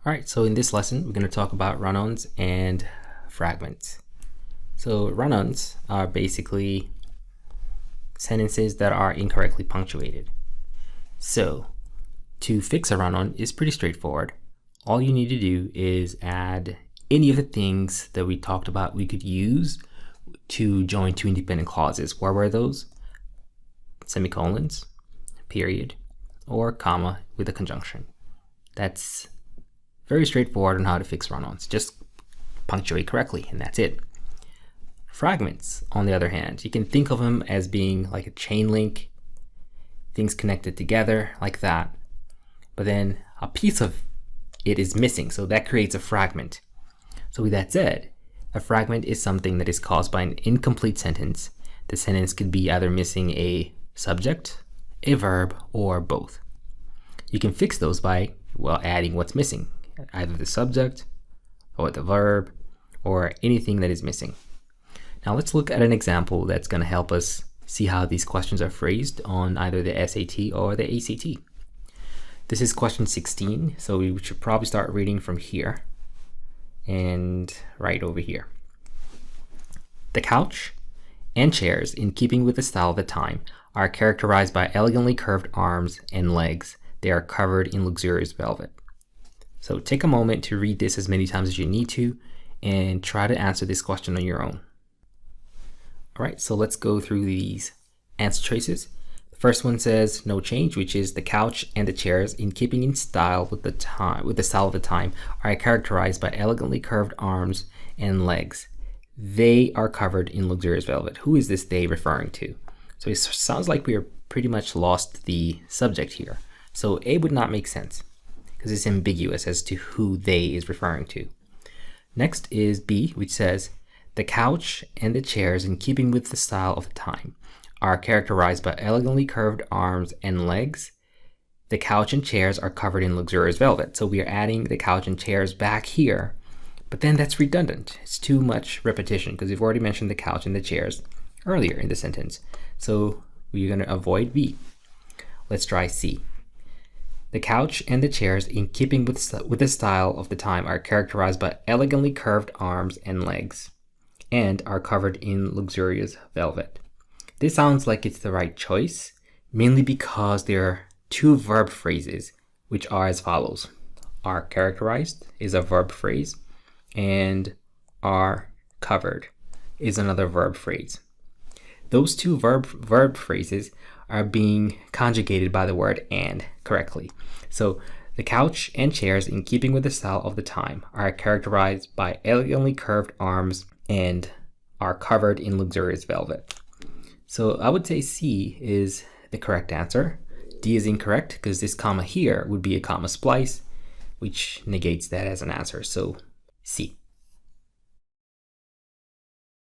All right, so in this lesson, we're going to talk about run-ons and fragments. So run-ons are basically sentences that are incorrectly punctuated. So to fix a run-on is pretty straightforward. All you need to do is add any of the things that we talked about we could use to join two independent clauses. What were those? Semicolons, period, or comma with a conjunction. That's very straightforward on how to fix run-ons. Just punctuate correctly, and that's it. Fragments, on the other hand, you can think of them as being like a chain link, things connected together like that, but then a piece of it is missing, so that creates a fragment. So with that said, a fragment is something that is caused by an incomplete sentence. The sentence could be either missing a subject, a verb, or both. You can fix those by, well, adding what's missing, either the subject or the verb or anything that is missing. Now let's look at an example that's going to help us see how these questions are phrased on either the SAT or the ACT. This is question 16, so we should probably start reading from here and right over here. The couch and chairs, in keeping with the style of the time, are characterized by elegantly curved arms and legs. They are covered in luxurious velvet. So take a moment to read this as many times as you need to and try to answer this question on your own. All right, so let's go through these answer choices. The first one says no change, which is the couch and the chairs, in keeping in style with the style of the time, are characterized by elegantly curved arms and legs. They are covered in luxurious velvet. Who is this they referring to? So it sounds like we are pretty much lost the subject here. So A would not make sense because it's ambiguous as to who they is referring to. Next is B, which says the couch and the chairs, in keeping with the style of the time, are characterized by elegantly curved arms and legs. The couch and chairs are covered in luxurious velvet. So we are adding the couch and chairs back here, but then that's redundant. It's too much repetition because we've already mentioned the couch and the chairs earlier in the sentence. So we're going to avoid B. Let's try C. The couch and the chairs, in keeping with the style of the time, are characterized by elegantly curved arms and legs and are covered in luxurious velvet. This sounds like it's the right choice, mainly because there are two verb phrases, which are as follows. Are characterized is a verb phrase, and are covered is another verb phrase. Those two verb phrases are being conjugated by the word and correctly. So the couch and chairs, in keeping with the style of the time, are characterized by elegantly curved arms and are covered in luxurious velvet. So I would say C is the correct answer. D is incorrect because this comma here would be a comma splice, which negates that as an answer. So C.